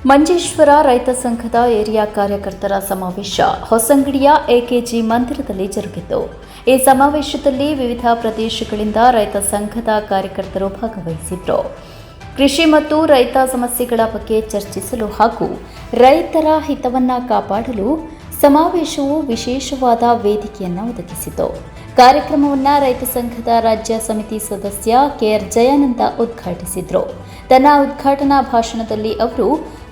ಮಂಜೇಶ್ವರ ರೈತ ಸಂಘದ ಏರಿಯಾ ಕಾರ್ಯಕರ್ತರ ಸಮಾವೇಶ ಹೊಸಂಗಡಿಯ ಎಕೆಜಿ ಮಂದಿರದಲ್ಲಿ ಜರುಗಿತು. ಈ ಸಮಾವೇಶದಲ್ಲಿ ವಿವಿಧ ಪ್ರದೇಶಗಳಿಂದ ರೈತ ಸಂಘದ ಕಾರ್ಯಕರ್ತರು ಭಾಗವಹಿಸಿದ್ದರು. ಕೃಷಿ ಮತ್ತು ರೈತ ಸಮಸ್ಯೆಗಳ ಬಗ್ಗೆ ಚರ್ಚಿಸಲು ಹಾಗೂ ರೈತರ ಹಿತವನ್ನು ಕಾಪಾಡಲು ಸಮಾವೇಶವು ವಿಶೇಷವಾದ ವೇದಿಕೆಯನ್ನು ಒದಗಿಸಿತು. ಕಾರ್ಯಕ್ರಮವನ್ನು ರೈತ ಸಂಘದ ರಾಜ್ಯ ಸಮಿತಿ ಸದಸ್ಯ ಕೆಆರ್ ಜಯಾನಂದ ಉದ್ಘಾಟಿಸಿದರು. ತನ್ನ ಉದ್ಘಾಟನಾ ಭಾಷಣದಲ್ಲಿ ಅವರು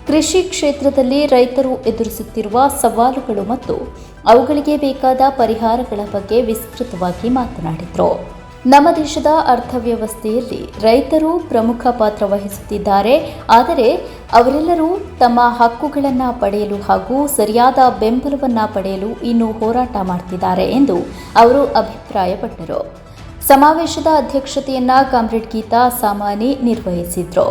ಕೃಷಿ ಕ್ಷೇತ್ರದಲ್ಲಿ ರೈತರು ಎದುರಿಸುತ್ತಿರುವ ಸವಾಲುಗಳು ಮತ್ತು ಅವುಗಳಿಗೆ ಬೇಕಾದ ಪರಿಹಾರಗಳ ಬಗ್ಗೆ ವಿಸ್ತೃತವಾಗಿ ಮಾತನಾಡಿದರು. ನಮ್ಮ ದೇಶದ ಅರ್ಥವ್ಯವಸ್ಥೆಯಲ್ಲಿ ರೈತರು ಪ್ರಮುಖ ಪಾತ್ರ ವಹಿಸುತ್ತಿದ್ದಾರೆ. ಆದರೆ ಅವರೆಲ್ಲರೂ ತಮ್ಮ ಹಕ್ಕುಗಳನ್ನು ಪಡೆಯಲು ಹಾಗೂ ಸರಿಯಾದ ಬೆಂಬಲವನ್ನು ಪಡೆಯಲು ಇನ್ನೂ ಹೋರಾಟ ಮಾಡುತ್ತಿದ್ದಾರೆ ಎಂದು ಅವರು ಅಭಿಪ್ರಾಯಪಟ್ಟರು. ಸಮಾವೇಶದ ಅಧ್ಯಕ್ಷತೆಯನ್ನು ಕಾಮ್ರೇಡ್ ಗೀತಾ ಸಾಮಾನಿ ನಿರ್ವಹಿಸಿದರು.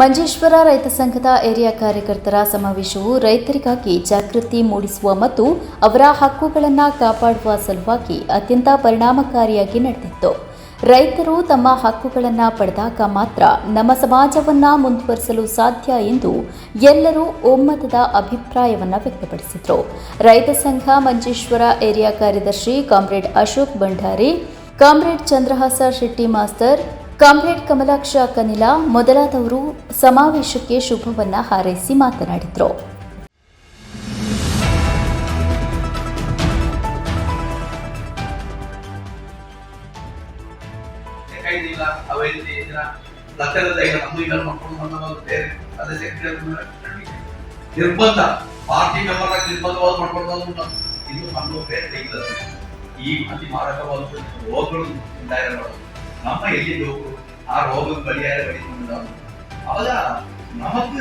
ಮಂಜೇಶ್ವರ ರೈತ ಸಂಘದ ಏರಿಯಾ ಕಾರ್ಯಕರ್ತರ ಸಮಾವೇಶವು ರೈತರಿಗಾಗಿ ಜಾಗೃತಿ ಮೂಡಿಸುವ ಮತ್ತು ಅವರ ಹಕ್ಕುಗಳನ್ನು ಕಾಪಾಡುವ ಸಲುವಾಗಿ ಅತ್ಯಂತ ಪರಿಣಾಮಕಾರಿಯಾಗಿ ನಡೆದಿತ್ತು. ರೈತರು ತಮ್ಮ ಹಕ್ಕುಗಳನ್ನು ಪಡೆದಾಗ ಮಾತ್ರ ನಮ್ಮ ಸಮಾಜವನ್ನು ಮುಂದುವರಿಸಲು ಸಾಧ್ಯ ಎಂದು ಎಲ್ಲರೂ ಒಮ್ಮತದ ಅಭಿಪ್ರಾಯವನ್ನು ವ್ಯಕ್ತಪಡಿಸಿದರು. ರೈತ ಸಂಘ ಮಂಜೇಶ್ವರ ಏರಿಯಾ ಕಾರ್ಯದರ್ಶಿ comrade Ashok Bhandari, comrade Chandrahasa Shetty master, comrade Kamalaksha Kanila ಮೊದಲಾದವರು ಸಮಾವೇಶಕ್ಕೆ ಶುಭವನ್ನ ಹಾರೈಸಿ ಮಾತನಾಡಿದರು. ನಿರ್ಬಂಧ ಪಾರ್ಟಿ ಮೆಂಬರ್ ನಿರ್ಬಂಧವಾದ ಮಾಡ್ಕೊಂಡು ಇದು ನಮ್ಮ ಈ ಅತಿ ಮಾರಕವಾದ ರೋಗಗಳು ನಮ್ಮ ಎಲ್ಲಿ ಆ ರೋಗ ಪರಿಹಾರ ಪಡಿಕೊಂಡು ಅವಾಗ ನಮக்கு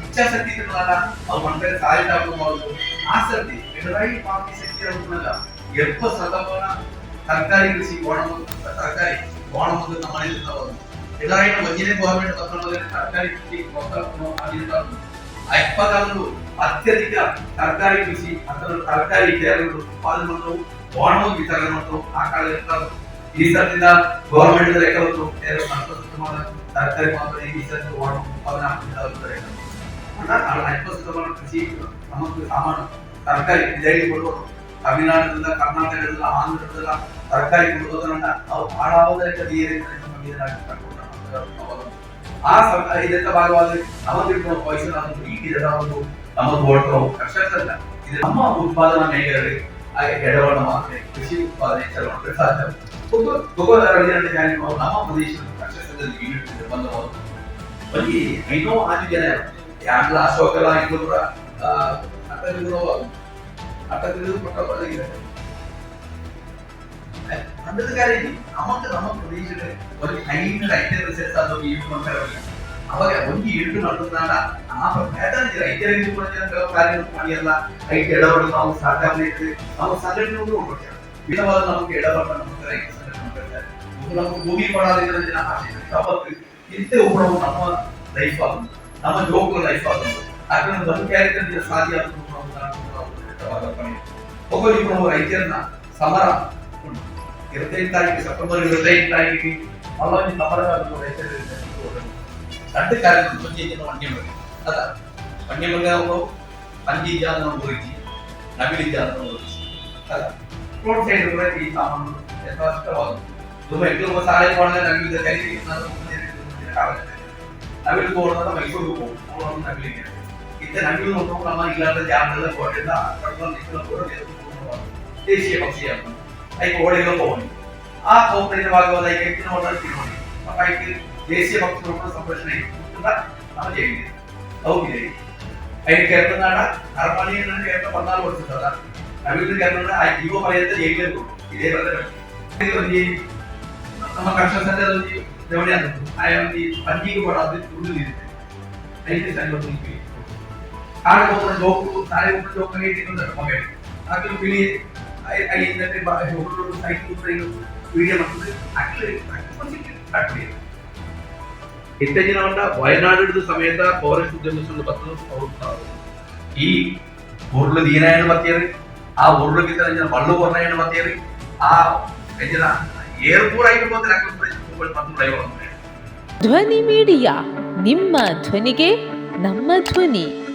ಇಚ್ಛಾಶಕ್ತಿ ಇರ್ತದಲ್ಲ ಅವ್ರು ಮನಸ್ಸಿಗೆ ಸಾಲಿಡ್ ಆಗೋದು ಆಸಕ್ತಿ ಎಡರಾಯಿ ಪಾರ್ಟಿ ಶಕ್ತಿ ಇರೋದ್ರಲ್ಲ 70% ಸರ್ಕಾರಿ ಕೃಷಿ ಸರ್ಕಾರಿ ಗೋಣಮದ್ದು ನಮ್ಮ ಮನೆಯಲ್ಲಿ ಇರ್ತಾವ. ಎಡರಾಯಿ ಒಂದೇ ಗೌರ್ಮೆಂಟ್ ಸರ್ಕಾರಿ ಕೃಷಿ ಆಗಿರ್ತಾರೆ. 70% ಅತ್ಯಧಿಕ ಸರ್ಕಾರಿ ಕೃಷಿ ಅಥವಾ ಸರ್ಕಾರಿ ಕೇರಳಗಳು ಉತ್ಪಾದನೆ ಮಾಡೋದು ಗೋಣಮದ್ದು ವಿತರಣೆ ಮಾಡೋದು ಆ ಕಾಲ ಇರ್ತಾರೆ. ಈ ಸರ್ತಿಂದ ಗೌರ್ಮೆಂಟ್ ಲೆಕ್ಕ ಸರ್ಕಾರಿ ಮಾತ್ರ ಈ ಸರ್ತಿ ಉತ್ಪಾದನೆ ಆಗ್ತಿದ್ದಾರೆ. ಕೃಷಿ ನಮಗೆ ಸಾಮಾನು ತರಕಾರಿ ಡೈಲಿ ಕೊಡುವರು ತಮಿಳುನಾಡಿನಿಂದ ಕರ್ನಾಟಕದಿಂದ ಆಂಧ್ರದಿಂದ ತರಕಾರಿ ಕೊಡುವುದನ್ನ ನಾವು ಹಾಳಾವುದಕ್ಕೆ ಆ ಇದಕ್ಕೆ ಭಾಗವಾಗಿ ನಮಗಿರುವ ಪೈಸೆ ಈ ಒಂದು ನಮಗೆ ಓಡ್ತಾವ ಕಷ್ಟಲ್ಲ. ಇದು ನಮ್ಮ ಉತ್ಪಾದನಾ ಮೇಘರಲ್ಲಿ ಹಾಗೆ ಎಡವಣ ಮಾತ್ರ ಕೃಷಿ ಉತ್ಪಾದನೆ ಚಲನೆ ಸಾಧ್ಯ. ನಮ್ಮ ಪ್ರದೇಶದ ಕಷ್ಟದಲ್ಲಿ ಯೂನಿಟ್ ನಿರ್ಬಂಧವಾದ ಬರೀ ಐನೋ 5 ಜನ ಯಾರು ಅಶೋಕಲ ಇದು ಕೂಡ ಅಂದದ ಕಾರ್ಯ ನಮ್ಮ ಪ್ರದೇಶದಲ್ಲಿ ಬರೀ ಐದು ರೈತರ ರಿಸರ್ಚ್ ಆದ ಯೂಸ್ ಮಾಡ್ತಾರೆ. ಅವಾಗ ಒಂದು ಇಟ್ಟು ನಡೆದಾಗ ಆ ರೈತರಿಗೆ ಕೂಡ ಕಾರ್ಯ ಮಾಡಿಯಲ್ಲ ರೈತ ಎಡವಡು ನಾವು ಸಾಕಾಗಲಿ ನಾವು ಸಂಘಟನೆ ನೋಡ್ಕೊಳ್ತೇವೆ. ವಿಧವಾದ ನಮಗೆ ಎಡವಡ ನಮಗೆ ರೈತ ಸಂಘಟನೆ ಮಾಡ್ತಾರೆ. ನಮಗೆ ಭೂಮಿ ಕೊಡೋದ್ರಿಂದ ತಪ್ಪು ಇಂತೆ ಉಪಯೋಗ ನಮ್ಮ ಲೈಫ್ ಆಗುದು, ನಮ್ಮ ಜೋಗುಲ ಲೈಫ್ ಆಗುದು. ಯಾಕಂದ್ರೆ ಒಂದು ಕ್ಯಾರೆಕ್ಟರ್ ಸಾಧ್ಯ ಒಬ್ಬರಿಗೆ ನಾವು ರೈತರನ್ನ ಸಮರ 25 ತಾರೀಕು ಸೆಪ್ಟೆಂಬರ್ 25 ತಾರೀಕಿಗೆ ಅಲ್ಲೊಂದು ಸಮರ ರೈತರು രണ്ട് കാര്യങ്ങൾ പഞ്ചായത്തിന് വണ്യമൃഗം അതാ വണ്യമൃഗമാകുമ്പോൾ പഞ്ചീജാന്ന് നമ്മൾ കുറിച്ച് നവിലിജാന്ന് നമ്മൾ കുറിച്ച് അതാ റോഡ് സൈഡിൽ കൂടെ ഈ സാമാനം യഥാർത്ഥമാകും. എപ്പോഴും സാലറി പോകണമെങ്കിൽ നവിലിന്റെ കയ്യിൽ നവിൽ പോകുന്നത് മൈസൂർക്ക് പോകും. നവിലിക്കാണ് ഇത്ര നവിൽ നോക്കുമ്പോൾ നമ്മൾ ഇല്ലാത്ത ജാഗ്രത പോയിട്ടില്ല. ദേശീയ പക്ഷിയാണ് അതിന് ഓടികൾ പോകുന്നു. ആ പോകുന്നതിന്റെ ഭാഗമായി എട്ടിന് ഓടാൻ തീരുമാനിക്കും. അപ്പൊ അതിന് ദേശീയ പക്ഷികളുടെ സംരക്ഷണ നമ്മൾ ചെയ്യുന്നത് ಹೌದಿದೆ. അതിന് കേരളനാട അരമണി കേരള 14 ವರ್ಷದ ನವಿಲು ಕೇರಳ ಆ ಜೀವ ಪರ್ಯಂತ ಜೈಲಿಗೆ ಇದೇ ಬರ್ತದೆ. ನಮ್ಮ ಕನ್ಸ್ಟ್ರಕ್ಷನ್ ಅಲ್ಲಿ ದೇವಣಿ ಅಂತ ಆ ಒಂದು ಪಂಜಿಗೆ ಕೊಡೋದು ಉಳಿದಿದೆ. ಐದು ಸಂಘಟನೆ ಆಡ ಹೋದ ಜೋಕು ತಾಳೆ ಹೋದ ಜೋಕು ಇಟ್ಟಿದ್ದಾರೆ ಮಗ ಆಕಲು ಬಿಳಿ ಐದಕ್ಕೆ ಹೋಗಲು ಸೈಕಲ್ ಟ್ರೈನ್ ವಿಡಿಯೋ ಮಾಡ್ತಾರೆ. ಆಕ್ಚುಲಿ ಆಕ್ಚುಲಿ ಇತ್ತೀಚಿನ ವಯನಾಡು ಸಮೇತ ಫಾರೆಸ್ಟ್ ಉದ್ಯಮಿಸಲು ಬರ್ತದೆ. ಈ ಉರುಳು ದೀನಾಯಣ ಬರ್ತೇರಿ ಆ ಉರುಳುಗಿಂತ ಮಳ್ಳು ವರ್ಣಯಣ ಬರ್ತೇರಿ ಆ ಏರ್ಪೂರ ಧ್ವನಿ ಮೀಡಿಯಾ ನಿಮ್ಮ ಧ್ವನಿಗೆ ನಮ್ಮ ಧ್ವನಿ.